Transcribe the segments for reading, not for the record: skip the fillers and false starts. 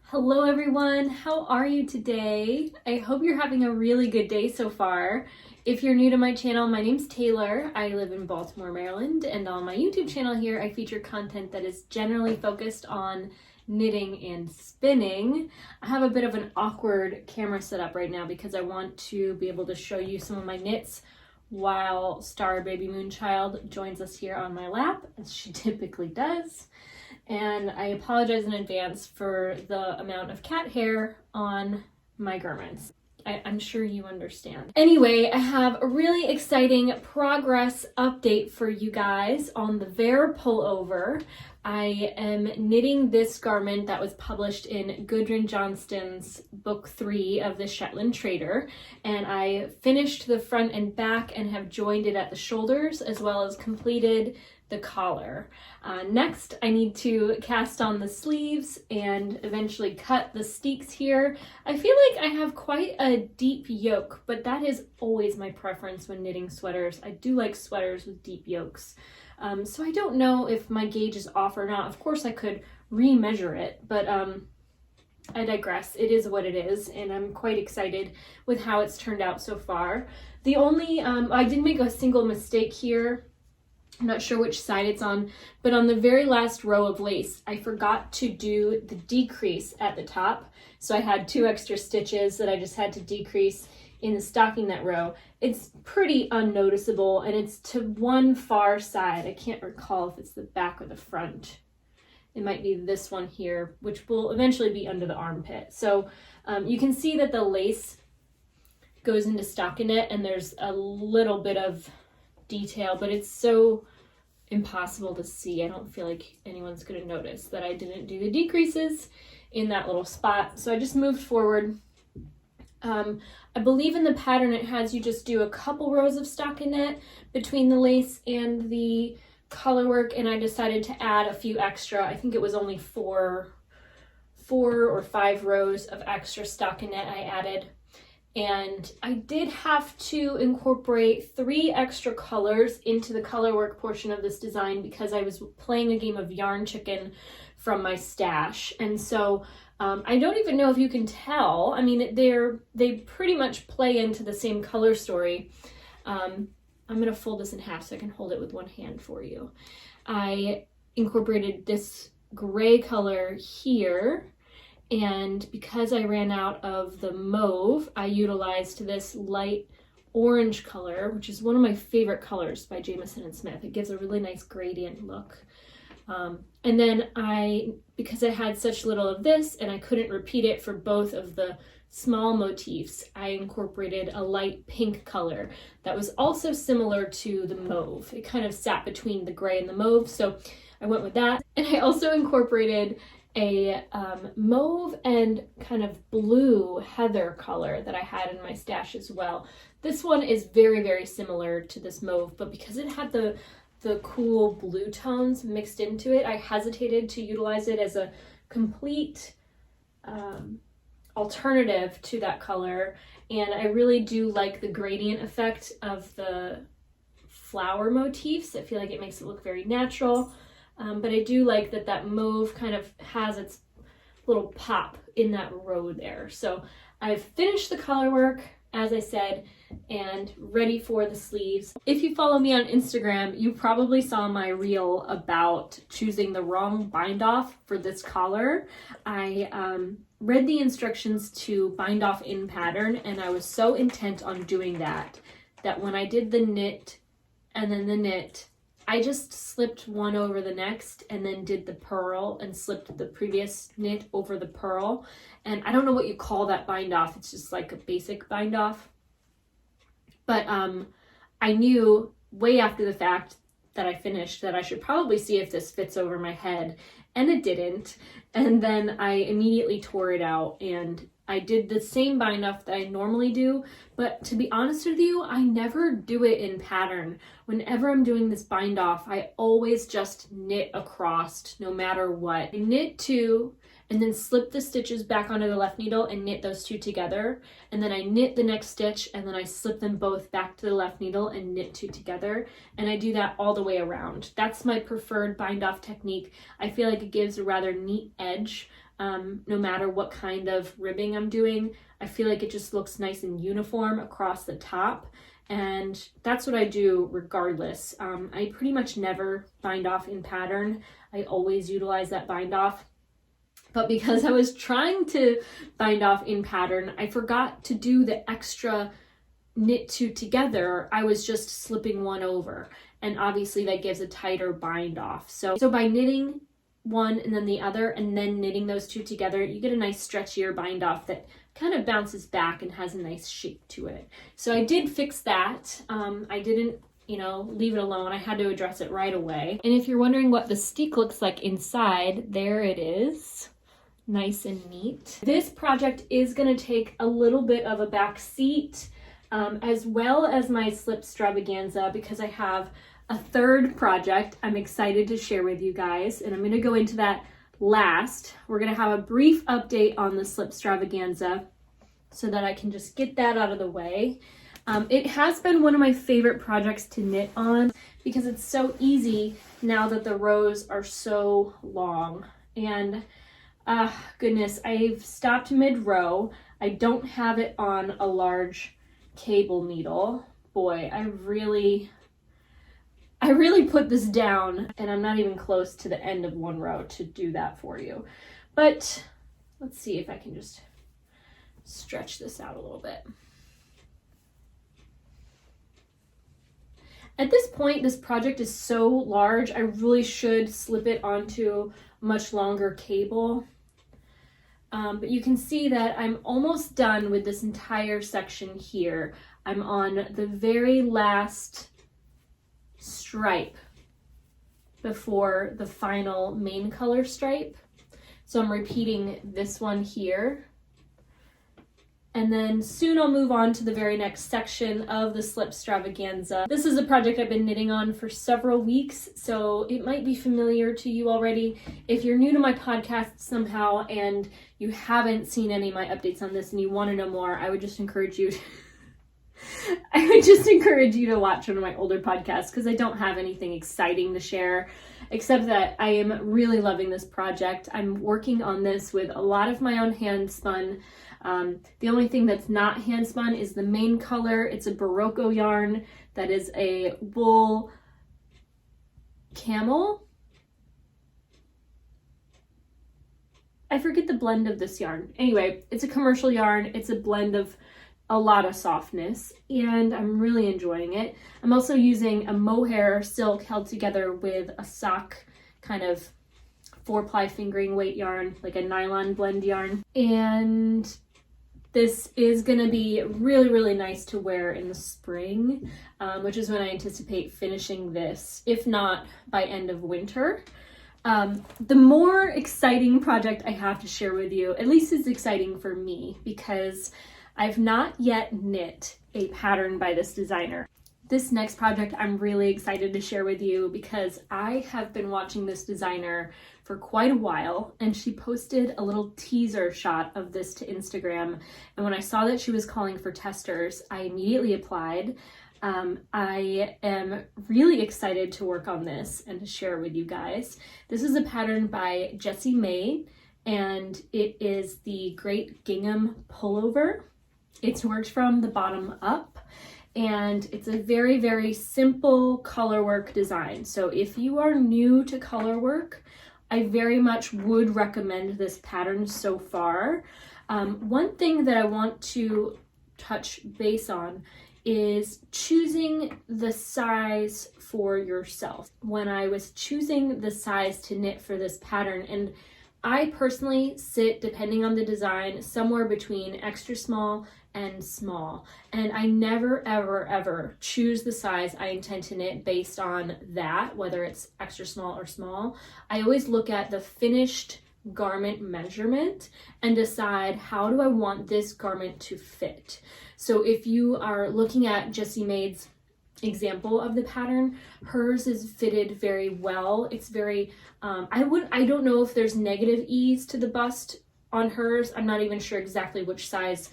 Hello everyone, how are you today? I hope you're having a really good day so far. If you're new to my channel, my name's Taylor. I live in Baltimore, Maryland, and on my YouTube channel here, I feature content that is generally focused on knitting and spinning. I have a bit of an awkward camera setup right now because I want to be able to show you some of my knits while Star Baby Moonchild joins us here on my lap, as she typically does. And I apologize in advance for the amount of cat hair on my garments. I'm sure you understand. Anyway, I have a really exciting progress update for you guys on the Vera Pullover. I am knitting this garment that was published in Gudrun Johnston's book 3 of the Shetland Trader, and I finished the front and back and have joined it at the shoulders as well as completed the collar. Next, I need to cast on the sleeves and eventually cut the steeks here. I feel like I have quite a deep yoke, but that is always my preference when knitting sweaters. I do like sweaters with deep yokes. So I don't know if my gauge is off or not. Of course I could remeasure it, but I digress. It is what it is, and I'm quite excited with how it's turned out so far. The only, I did make a single mistake here. I'm not sure which side it's on, but on the very last row of lace, I forgot to do the decrease at the top. So I had 2 extra stitches that I just had to decrease in the stockinette row. It's pretty unnoticeable, and it's to one far side. I can't recall if it's the back or the front. It might be this one here, which will eventually be under the armpit. So you can see that the lace goes into stockinette, and there's a little bit of detail, but it's so impossible to see. I don't feel like anyone's going to notice that I didn't do the decreases in that little spot. So I just moved forward. I believe in the pattern it has you just do a couple rows of stockinette between the lace and the colorwork, and I decided to add a few extra. I think it was only 4 or 5 rows of extra stockinette I added. And I did have to incorporate 3 extra colors into the colorwork portion of this design because I was playing a game of yarn chicken from my stash. And so I don't even know if you can tell. I mean, they pretty much play into the same color story. I'm gonna fold this in half so I can hold it with one hand for you. I incorporated this gray color here, and because I ran out of the mauve, I utilized this light orange color, which is one of my favorite colors by Jamieson & Smith. It gives a really nice gradient look. And then because I had such little of this and I couldn't repeat it for both of the small motifs, I incorporated a light pink color that was also similar to the mauve. It kind of sat between the gray and the mauve, so I went with that. And I also incorporated a mauve and kind of blue heather color that I had in my stash as well. This one is very, very similar to this mauve, but because it had the cool blue tones mixed into it, I hesitated to utilize it as a complete alternative to that color. And I really do like the gradient effect of the flower motifs. I feel like it makes it look very natural. But I do like that mauve kind of has its little pop in that row there. So I've finished the color work, as I said, and ready for the sleeves. If you follow me on Instagram, you probably saw my reel about choosing the wrong bind off for this collar. I read the instructions to bind off in pattern, and I was so intent on doing that when I did the knit and then the knit, I just slipped one over the next and then did the purl and slipped the previous knit over the purl. And I don't know what you call that bind off. It's just like a basic bind off. But I knew way after the fact that I finished that I should probably see if this fits over my head. And it didn't. And then I immediately tore it out, and I did the same bind off that I normally do, but to be honest with you, I never do it in pattern. Whenever I'm doing this bind off, I always just knit across no matter what. I knit 2 and then slip the stitches back onto the left needle and knit those 2 together. And then I knit the next stitch and then I slip them both back to the left needle and knit 2 together. And I do that all the way around. That's my preferred bind off technique. I feel like it gives a rather neat edge no matter what kind of ribbing I'm doing. I feel like it just looks nice and uniform across the top, and that's what I do regardless. I pretty much never bind off in pattern. I always utilize that bind off. But because I was trying to bind off in pattern, I forgot to do the extra knit two together. I was just slipping one over, and obviously that gives a tighter bind off. So by knitting one and then the other and then knitting those two together, you get a nice stretchier bind off that kind of bounces back and has a nice shape to it. So I did fix that. I didn't leave it alone. I had to address it right away. And if you're wondering what the steek looks like inside, there it is. Nice and neat. This project is going to take a little bit of a back seat, as well as my Slipstravaganza, because I have a third project I'm excited to share with you guys, and I'm going to go into that last. We're going to have a brief update on the Slipstravaganza so that I can just get that out of the way. It has been one of my favorite projects to knit on because it's so easy now that the rows are so long. And goodness, I've stopped mid-row. I don't have it on a large cable needle. Boy, I really put this down, and I'm not even close to the end of one row to do that for you. But let's see if I can just stretch this out a little bit. At this point, this project is so large, I really should slip it onto much longer cable. But you can see that I'm almost done with this entire section here. I'm on the very last stripe before the final main color stripe. So I'm repeating this one here. And then soon I'll move on to the very next section of the Slipstravaganza. This is a project I've been knitting on for several weeks, so it might be familiar to you already. If you're new to my podcast somehow and you haven't seen any of my updates on this and you want to know more, I would just encourage you to watch one of my older podcasts, because I don't have anything exciting to share, except that I am really loving this project. I'm working on this with a lot of my own hand spun. The only thing that's not hand spun is the main color. It's a Barocco yarn that is a wool camel. I forget the blend of this yarn. Anyway, it's a commercial yarn. It's a blend of a lot of softness, and I'm really enjoying it. I'm also using a mohair silk held together with a sock kind of 4-ply fingering weight yarn, like a nylon blend yarn. And this is going to be really, really nice to wear in the spring, which is when I anticipate finishing this, if not by end of winter. The more exciting project I have to share with you, at least it's exciting for me, because I've not yet knit a pattern by this designer. This next project I'm really excited to share with you because I have been watching this designer for quite a while, and she posted a little teaser shot of this to Instagram, and when I saw that she was calling for testers, I immediately applied. I am really excited to work on this and to share with you guys. This is a pattern by Jessie Maed, and it is the Gr8 Gingham Pullover. It's worked from the bottom up, and it's a very, very simple colorwork design. So if you are new to colorwork, I very much would recommend this pattern so far. One thing that I want to touch base on is choosing the size for yourself. When I was choosing the size to knit for this pattern, and I personally sit, depending on the design, somewhere between extra small and small. And I never, ever, ever choose the size I intend to knit based on that, whether it's extra small or small. I always look at the finished garment measurement and decide, how do I want this garment to fit? So if you are looking at Jessie Maed's example of the pattern, hers is fitted very well. It's very, I don't know if there's negative ease to the bust on hers. I'm not even sure exactly which size.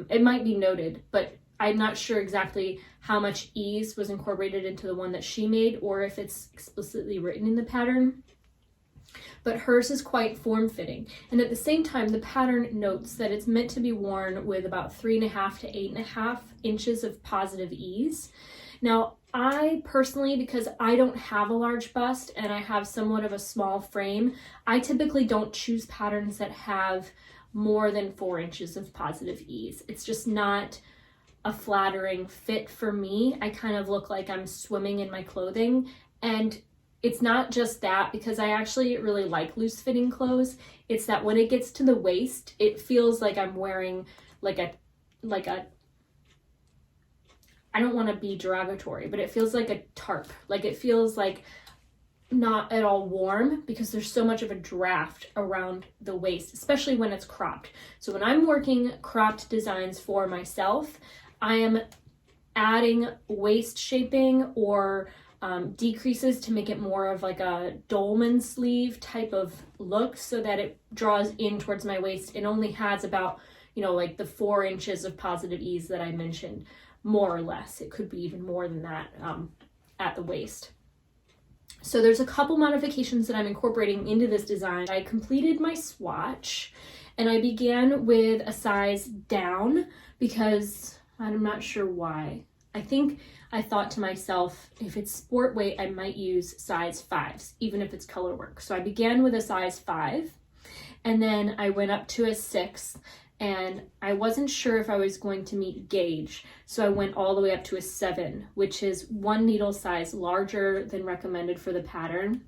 It might be noted, but I'm not sure exactly how much ease was incorporated into the one that she made, or if it's explicitly written in the pattern. but hers is quite form-fitting. And at the same time, the pattern notes that it's meant to be worn with about 3.5 to 8.5 inches of positive ease. Now, I personally, because I don't have a large bust and I have somewhat of a small frame, I typically don't choose patterns that have more than 4 inches of positive ease. It's just not a flattering fit for me. I kind of look like I'm swimming in my clothing, and it's not just that, because I actually really like loose fitting clothes. It's that when it gets to the waist, it feels like I'm wearing like a I don't want to be derogatory, but it feels like a tarp. Like it feels like not at all warm because there's so much of a draft around the waist, especially when it's cropped. So when I'm working cropped designs for myself, I am adding waist shaping or decreases to make it more of like a dolman sleeve type of look so that it draws in towards my waist. It only has about, you know, like the 4 inches of positive ease that I mentioned, more or less. It could be even more than that at the waist. So there's a couple modifications that I'm incorporating into this design. I completed my swatch and I began with a size down because I'm not sure why. I think I thought to myself, if it's sport weight, I might use size 5s, even if it's color work. So I began with a size 5 and then I went up to a 6, and I wasn't sure if I was going to meet gauge. So I went all the way up to a 7, which is 1 needle size larger than recommended for the pattern.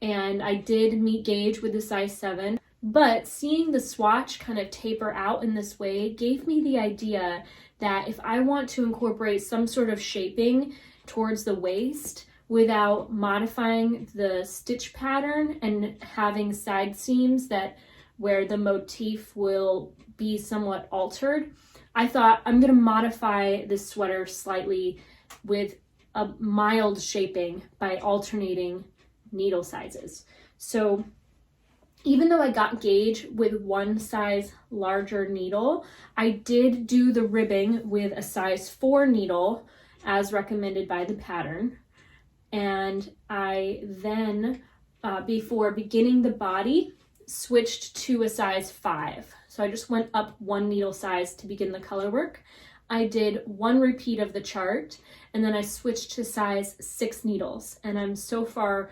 And I did meet gauge with the size 7, but seeing the swatch kind of taper out in this way gave me the idea that if I want to incorporate some sort of shaping towards the waist without modifying the stitch pattern and having side seams that where the motif will be somewhat altered, I thought I'm going to modify this sweater slightly with a mild shaping by alternating needle sizes. So even though I got gauge with 1 size larger needle, I did do the ribbing with a size 4 needle as recommended by the pattern. And I then, before beginning the body, switched to a size 5. So I just went up 1 needle size to begin the color work. I did 1 repeat of the chart, and then I switched to size 6 needles. And I'm so far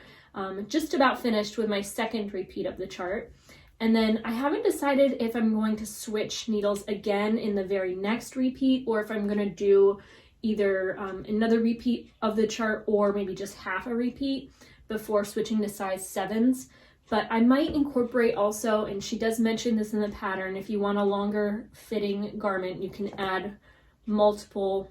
just about finished with my 2nd repeat of the chart. And then I haven't decided if I'm going to switch needles again in the very next repeat, or if I'm going to do either another repeat of the chart or maybe just half a repeat before switching to size 7s. But I might incorporate also, and she does mention this in the pattern, if you want a longer fitting garment, you can add multiple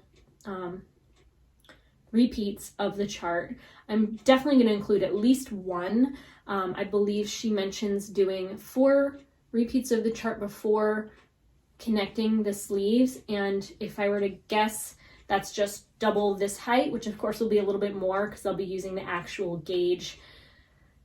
repeats of the chart. I'm definitely going to include at least 1. I believe she mentions doing 4 repeats of the chart before connecting the sleeves, and if I were to guess, that's just double this height, which of course will be a little bit more because I'll be using the actual gauge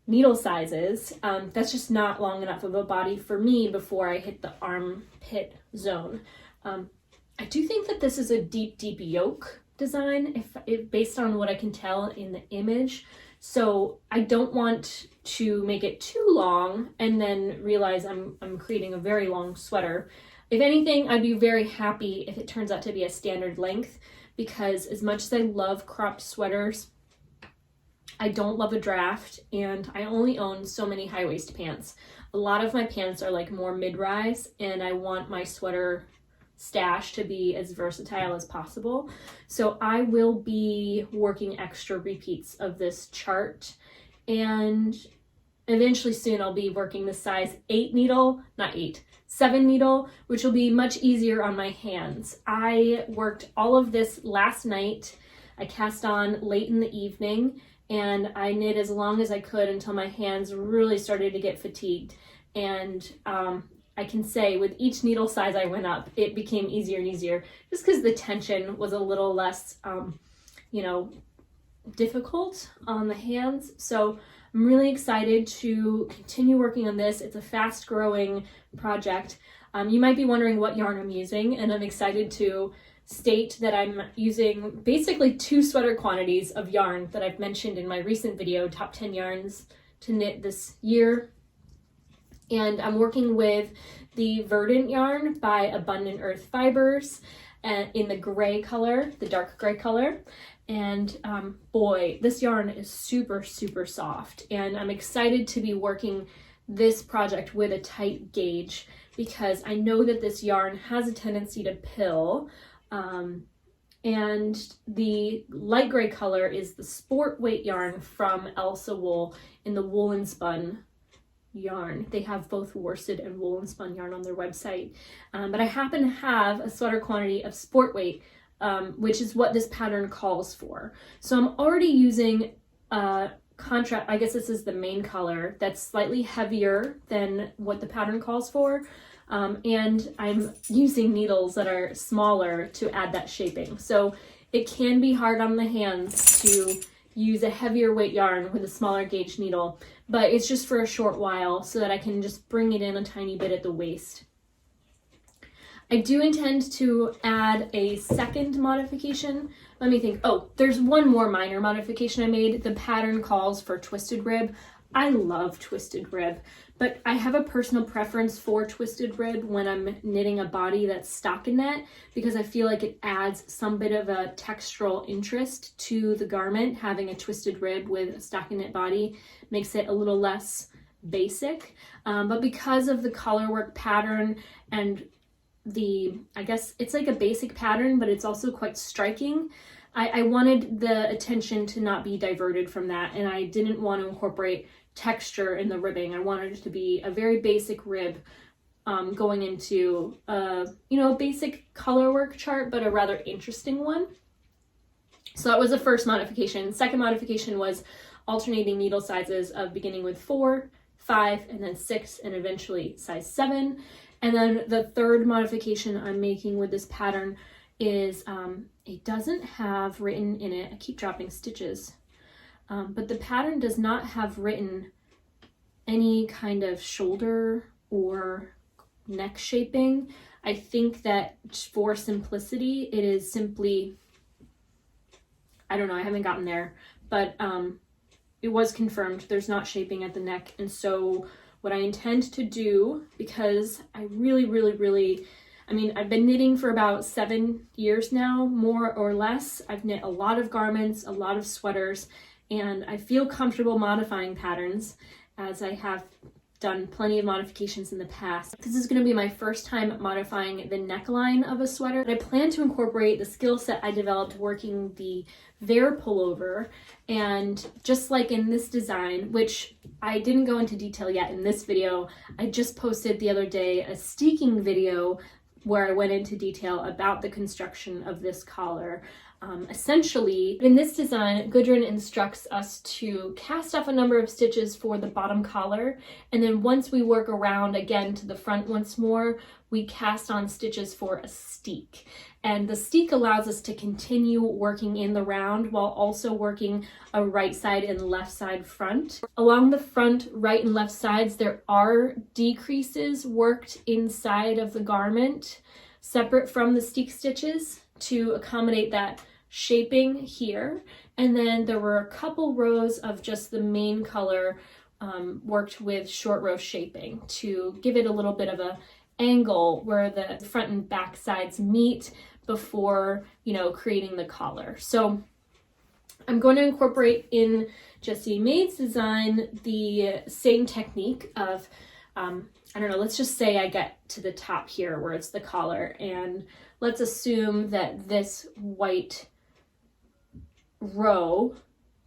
needle sizes. That's just not long enough of a body for me before I hit the armpit zone. I do think that this is a deep yoke design, if based on what I can tell in the image. So I don't want to make it too long and then realize I'm creating a very long sweater. If anything, I'd be very happy if it turns out to be a standard length, because as much as I love cropped sweaters, I don't love a draft, and I only own so many high waist pants. A lot of my pants are like more mid-rise, and I want my sweater stash to be as versatile as possible. So I will be working extra repeats of this chart, and eventually soon I'll be working the size 8 needle, not 8, 7 needle, which will be much easier on my hands. I worked all of this last night. I cast on late in the evening, and I knit as long as I could until my hands really started to get fatigued. And I can say with each needle size I went up, it became easier and easier, just because the tension was a little less, difficult on the hands. So I'm really excited to continue working on this. It's a fast growing project. You might be wondering what yarn I'm using, and I'm excited to state that I'm using basically 2 sweater quantities of yarn that I've mentioned in my recent video, Top 10 Yarns to knit this year. And I'm working with the Verdant yarn by Abundant Earth Fibers in the gray color, the dark gray color. And boy, this yarn is super, super soft. And I'm excited to be working this project with a tight gauge because I know that this yarn has a tendency to pill. And the light gray color is the sport weight yarn from Elsa Wool in the Woolen Spun yarn. They have both worsted and woolen spun yarn on their website. But I happen to have a sweater quantity of sport weight, which is what this pattern calls for. So I'm already using a contrast, I guess this is the main color, that's slightly heavier than what the pattern calls for. And I'm using needles that are smaller to add that shaping. So it can be hard on the hands to use a heavier weight yarn with a smaller gauge needle, but it's just for a short while so that I can just bring it in a tiny bit at the waist. I do intend to add a second modification. Let me think. Oh, there's one more minor modification I made. The pattern calls for twisted rib. I love twisted rib, but I have a personal preference for twisted rib when I'm knitting a body that's stockinette because I feel like it adds some bit of a textural interest to the garment. Having a twisted rib with a stockinette body makes it a little less basic. But because of the colorwork pattern and I guess it's like a basic pattern, but it's also quite striking. I wanted the attention to not be diverted from that, and I didn't want to incorporate texture in the ribbing. I wanted it to be a very basic rib going into a basic colorwork chart, but a rather interesting one. So that was the first modification. Second modification was alternating needle sizes of beginning with 4, 5, and then 6, and eventually size 7. And then the third modification I'm making with this pattern is it doesn't have written in it, I keep dropping stitches, but the pattern does not have written any kind of shoulder or neck shaping. I think that for simplicity, it is simply, I don't know, I haven't gotten there, but it was confirmed there's not shaping at the neck. And so what I intend to do, because I really, I mean, I've been knitting for about 7 years now, more or less. I've knit a lot of garments, a lot of sweaters, and I feel comfortable modifying patterns as I have done plenty of modifications in the past. This is going to be my first time modifying the neckline of a sweater. I plan to incorporate the skill set I developed working the Vair pullover, and just like in this design, which I didn't go into detail yet in this video, I just posted the other day a steeking video where I went into detail about the construction of this collar. Essentially, in this design, Gudrun instructs us to cast off a number of stitches for the bottom collar, and then once we work around again to the front once more, we cast on stitches for a steek. And the steek allows us to continue working in the round while also working a right side and left side front. Along the front, right and left sides, there are decreases worked inside of the garment, separate from the steek stitches to accommodate that shaping here. And then there were a couple rows of just the main color worked with short row shaping to give it a little bit of a angle where the front and back sides meet before, creating the collar. So I'm going to incorporate in Jessie Maed's design the same technique of, I don't know, let's just say I get to the top here where it's the collar, and let's assume that this white row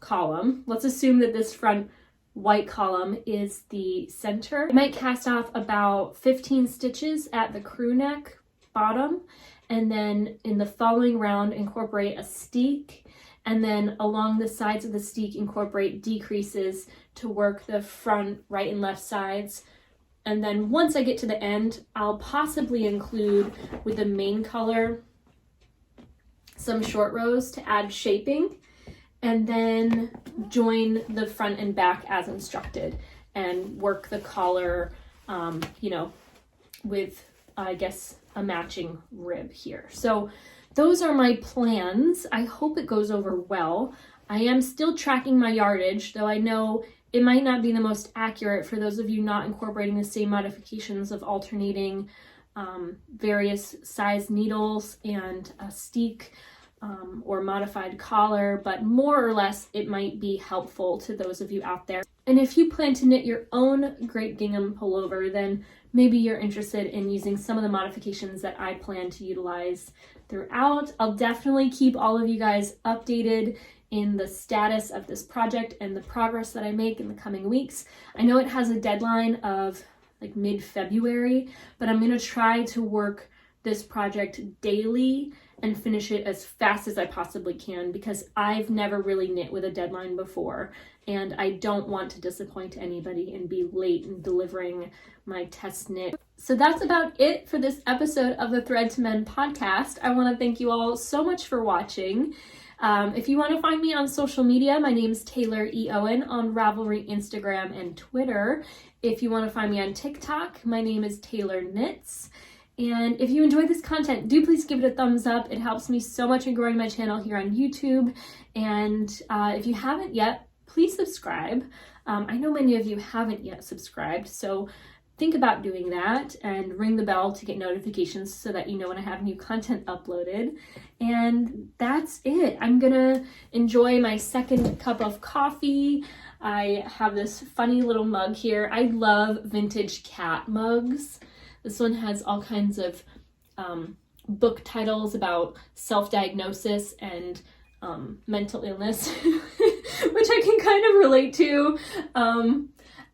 column, let's assume that this front white column is the center. I might cast off about 15 stitches at the crew neck bottom, and then in the following round incorporate a steek, and then along the sides of the steek incorporate decreases to work the front right and left sides. And then once I get to the end, I'll possibly include with the main color some short rows to add shaping, and then join the front and back as instructed and work the collar, with, I guess, a matching rib here. So those are my plans. I hope it goes over well. I am still tracking my yardage, though I know it might not be the most accurate for those of you not incorporating the same modifications of alternating various size needles and a steek or modified collar, but more or less it might be helpful to those of you out there. And if you plan to knit your own Gr8 Gingham pullover, then maybe you're interested in using some of the modifications that I plan to utilize throughout. I'll definitely keep all of you guys updated in the status of this project and the progress that I make in the coming weeks. I know it has a deadline of like mid-February, but I'm gonna try to work this project daily and finish it as fast as I possibly can, because I've never really knit with a deadline before, and I don't want to disappoint anybody and be late in delivering my test knit. So that's about it for this episode of the Thread to Mend podcast. I want to thank you all so much for watching. If you want to find me on social media, my name is Tayloreowen on Ravelry, Instagram, and Twitter. If you want to find me on TikTok, my name is Taylor Knits. And if you enjoyed this content, do please give it a thumbs up. It helps me so much in growing my channel here on YouTube. And if you haven't yet, please subscribe. I know many of you haven't yet subscribed, so think about doing that and ring the bell to get notifications so that you know when I have new content uploaded. And that's it. I'm gonna enjoy my second cup of coffee. I have this funny little mug here. I love vintage cat mugs. This one has all kinds of book titles about self-diagnosis and mental illness, which I can kind of relate to.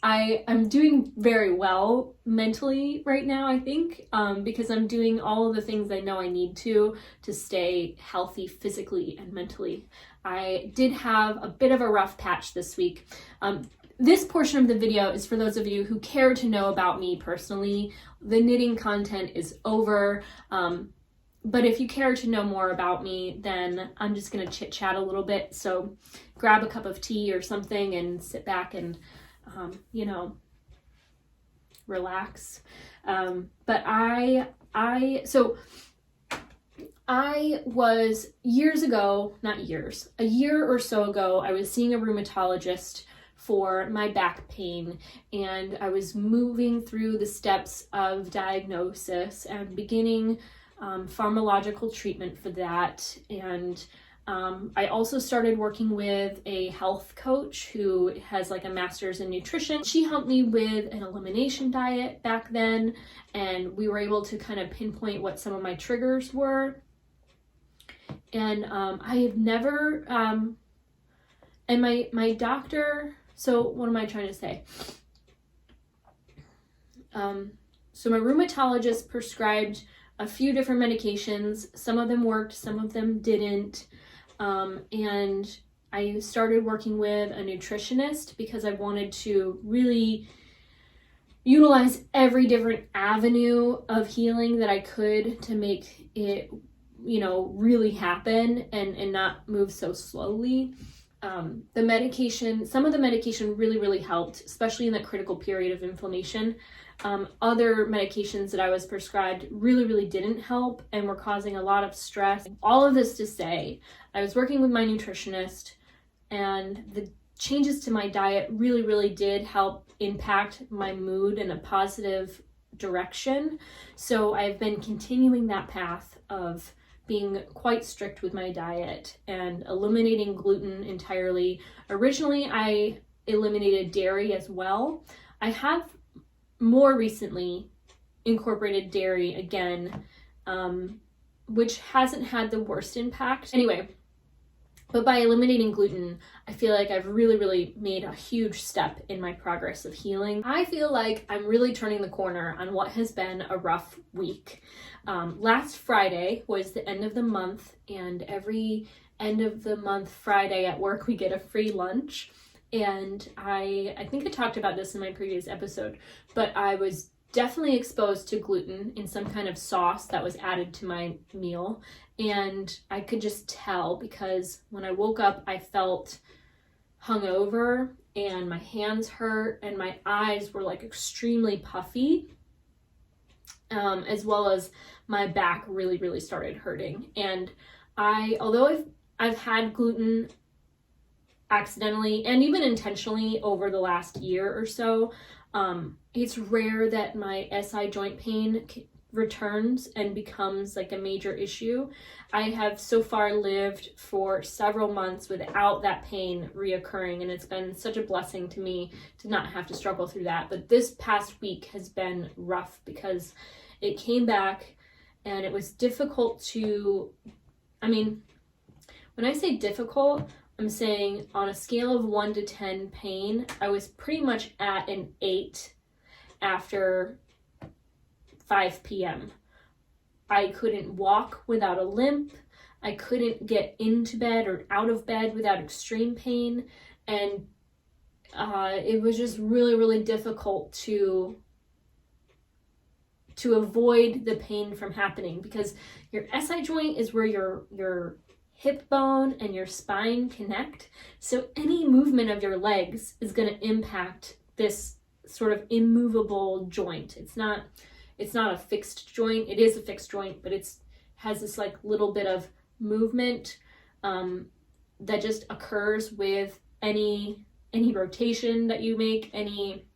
I'm doing very well mentally right now, I think, because I'm doing all of the things I know I need to stay healthy physically and mentally. I did have a bit of a rough patch this week. This portion of the video is for those of you who care to know about me personally. The knitting content is over, but if you care to know more about me, then I'm just gonna chit chat a little bit. So grab a cup of tea or something and sit back and, you know, relax. But I was a year or so ago, I was seeing a rheumatologist for my back pain, and I was moving through the steps of diagnosis and beginning pharmacological treatment for that. And I also started working with a health coach who has like a master's in nutrition. She helped me with an elimination diet back then, and we were able to kind of pinpoint what some of my triggers were. And I have never, and my doctor, so what am I trying to say? So my rheumatologist prescribed a few different medications. Some of them worked, some of them didn't. And I started working with a nutritionist because I wanted to really utilize every different avenue of healing that I could to make it, you know, really happen and not move so slowly. The medication, some of the medication really helped, especially in that critical period of inflammation. Other medications that I was prescribed really didn't help and were causing a lot of stress. All of this to say, I was working with my nutritionist, and the changes to my diet really did help impact my mood in a positive direction. So I've been continuing that path of being quite strict with my diet and eliminating gluten entirely. Originally, I eliminated dairy as well. I have more recently incorporated dairy again, which hasn't had the worst impact. Anyway, but by eliminating gluten, I feel like I've really made a huge step in my progress of healing. I feel like I'm really turning the corner on what has been a rough week. Last Friday was the end of the month, and every end of the month Friday at work we get a free lunch. And I think I talked about this in my previous episode, but I was definitely exposed to gluten in some kind of sauce that was added to my meal. And I could just tell, because when I woke up, I felt hungover and my hands hurt and my eyes were like extremely puffy, as well as my back really started hurting. And although I've had gluten accidentally and even intentionally over the last year or so. It's rare that my SI joint pain returns and becomes like a major issue. I have so far lived for several months without that pain reoccurring, and it's been such a blessing to me to not have to struggle through that. But this past week has been rough because it came back and it was difficult to, when I say difficult, I'm saying on a scale of 1 to 10 pain, I was pretty much at an 8 after 5 p.m. I couldn't walk without a limp. I couldn't get into bed or out of bed without extreme pain. And it was just really, really difficult to avoid the pain from happening, because your SI joint is where your hip bone and your spine connect. So any movement of your legs is going to impact this sort of immovable joint. It's not a fixed joint. It is a fixed joint, but has this like little bit of movement that just occurs with any rotation that you make, any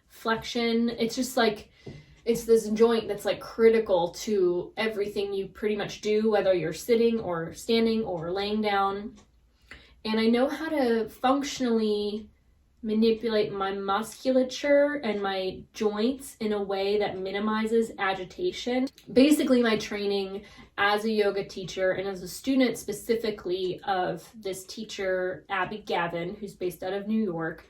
flexion. It's just like, it's this joint that's like critical to everything you pretty much do, whether you're sitting or standing or laying down. And I know how to functionally manipulate my musculature and my joints in a way that minimizes agitation. Basically, my training as a yoga teacher and as a student specifically of this teacher, Abby Gavin, who's based out of New York,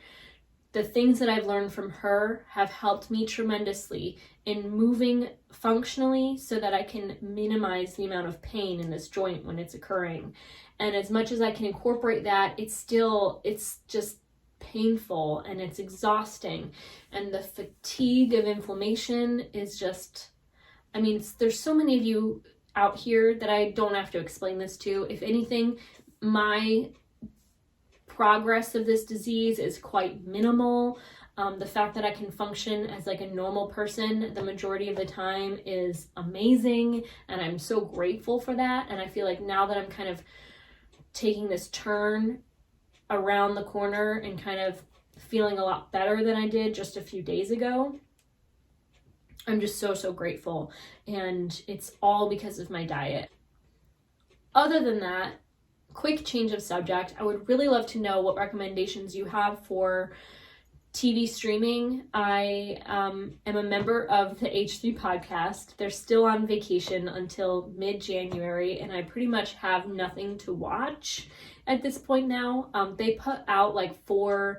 the things that I've learned from her have helped me tremendously in moving functionally so that I can minimize the amount of pain in this joint when it's occurring. And as much as I can incorporate that, it's just painful and it's exhausting. And the fatigue of inflammation is just, there's so many of you out here that I don't have to explain this to. If anything, my progress of this disease is quite minimal. The fact that I can function as like a normal person the majority of the time is amazing, and I'm so grateful for that. And I feel like now that I'm kind of taking this turn around the corner and kind of feeling a lot better than I did just a few days ago, I'm just so grateful. And it's all because of my diet. Other than that, quick change of subject, I would really love to know what recommendations you have for TV streaming. I am a member of the H3 podcast. They're still on vacation until mid-January, and I pretty much have nothing to watch at this point now. They put out like 4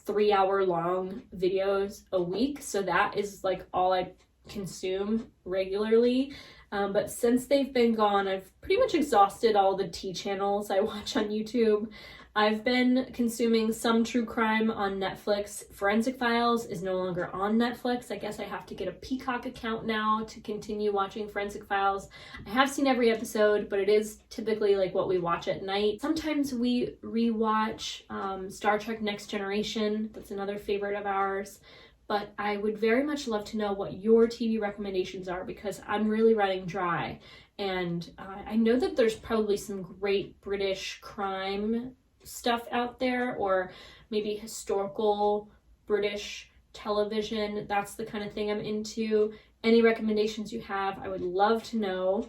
3-hour long videos a week, so that is like all I consume regularly. But since they've been gone, I've pretty much exhausted all the T channels I watch on YouTube. I've been consuming some true crime on Netflix. Forensic Files is no longer on Netflix. I guess I have to get a Peacock account now to continue watching Forensic Files. I have seen every episode, but it is typically like what we watch at night. Sometimes we rewatch Star Trek Next Generation. That's another favorite of ours. But I would very much love to know what your TV recommendations are, because I'm really running dry. And I know that there's probably some great British crime stuff out there, or maybe historical British television. That's the kind of thing I'm into. Any recommendations you have, I would love to know.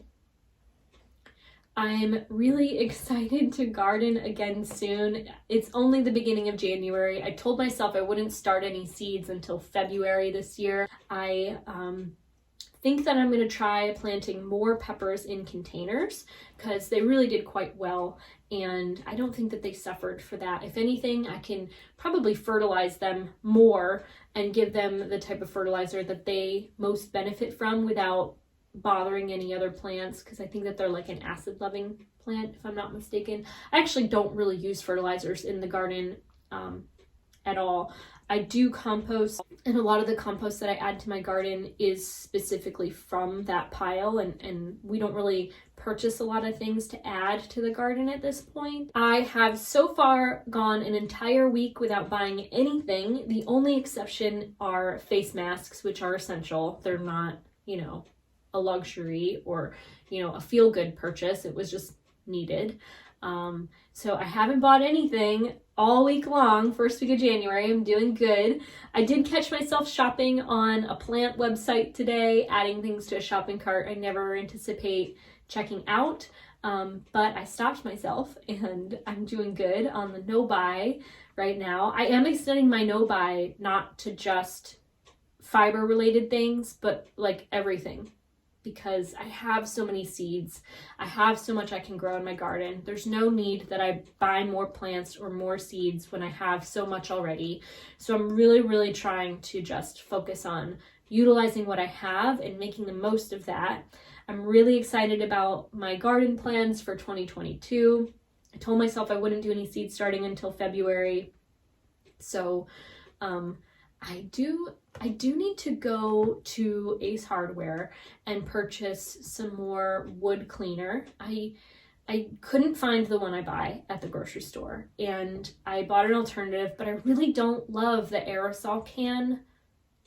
I'm really excited to garden again soon. It's only the beginning of January. I told myself I wouldn't start any seeds until February this year. I think that I'm going to try planting more peppers in containers, because they really did quite well, and I don't think that they suffered for that. If anything, I can probably fertilize them more and give them the type of fertilizer that they most benefit from without bothering any other plants, because I think that they're like an acid loving plant, if I'm not mistaken. I actually don't really use fertilizers in the garden at all. I do compost, and a lot of the compost that I add to my garden is specifically from that pile, and we don't really purchase a lot of things to add to the garden at this point. I have so far gone an entire week without buying anything. The only exception are face masks, which are essential. They're not, a luxury or, a feel-good purchase. It was just needed. So I haven't bought anything all week long, first week of January. I'm doing good. I did catch myself shopping on a plant website today, adding things to a shopping cart I never anticipate checking out. But I stopped myself and I'm doing good on the no buy right now. I am extending my no buy not to just fiber related things, but like everything, because I have so many seeds. I have so much I can grow in my garden. There's no need that I buy more plants or more seeds when I have so much already. So I'm really trying to just focus on utilizing what I have and making the most of that. I'm really excited about my garden plans for 2022. I told myself I wouldn't do any seed starting until February. So I do need to go to Ace Hardware and purchase some more wood cleaner. I couldn't find the one I buy at the grocery store, and I bought an alternative, but I really don't love the aerosol can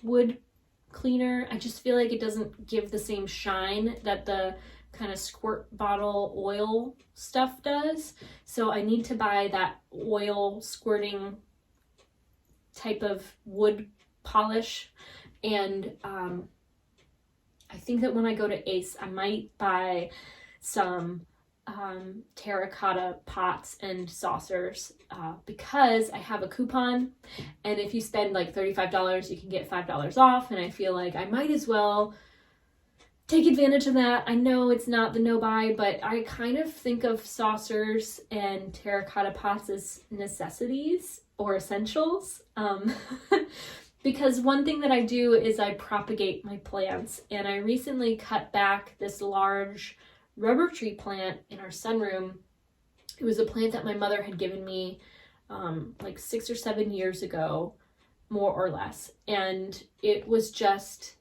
wood cleaner. I just feel like it doesn't give the same shine that the kind of squirt bottle oil stuff does. So I need to buy that oil squirting type of wood polish. And I think that when I go to Ace, I might buy some terracotta pots and saucers because I have a coupon, and if you spend like $35 you can get $5 off, and I feel like I might as well take advantage of that. I know it's not the no buy, but I kind of think of saucers and terracotta pots as necessities or essentials, because one thing that I do is I propagate my plants, and I recently cut back this large rubber tree plant in our sunroom. It was a plant that my mother had given me like 6 or 7 years ago, more or less, and it was just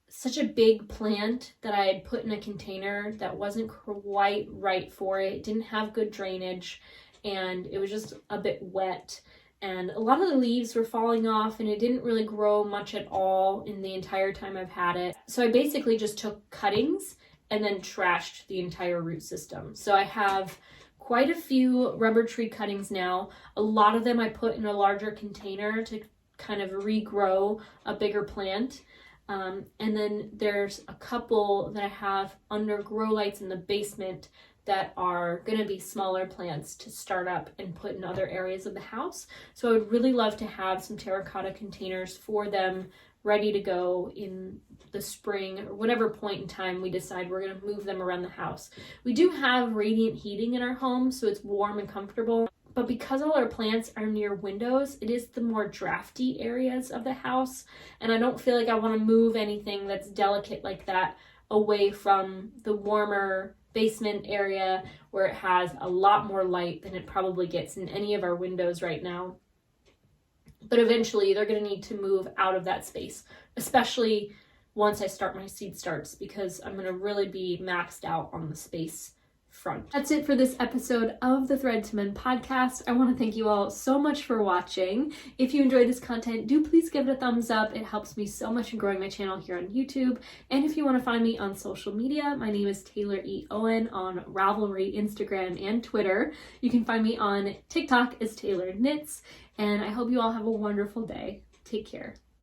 such a big plant that I had put in a container that wasn't quite right for it. It didn't have good drainage, and it was just a bit wet, and a lot of the leaves were falling off, and it didn't really grow much at all in the entire time I've had it. So I basically just took cuttings and then trashed the entire root system. So I have quite a few rubber tree cuttings now. A lot of them I put in a larger container to kind of regrow a bigger plant. And then there's a couple that I have under grow lights in the basement that are going to be smaller plants to start up and put in other areas of the house. So I would really love to have some terracotta containers for them ready to go in the spring or whatever point in time we decide we're going to move them around the house. We do have radiant heating in our home, so it's warm and comfortable. But because all our plants are near windows, it is the more drafty areas of the house, and I don't feel like I want to move anything that's delicate like that away from the warmer basement area where it has a lot more light than it probably gets in any of our windows right now. But eventually they're going to need to move out of that space, especially once I start my seed starts, because I'm going to really be maxed out on the space front. That's it for this episode of the Thread to Mend podcast. I want to thank you all so much for watching. If you enjoyed this content, do please give it a thumbs up. It helps me so much in growing my channel here on YouTube. And if you want to find me on social media, my name is Tayloreowen on Ravelry, Instagram, and Twitter. You can find me on TikTok as Taylor Knits. And I hope you all have a wonderful day. Take care.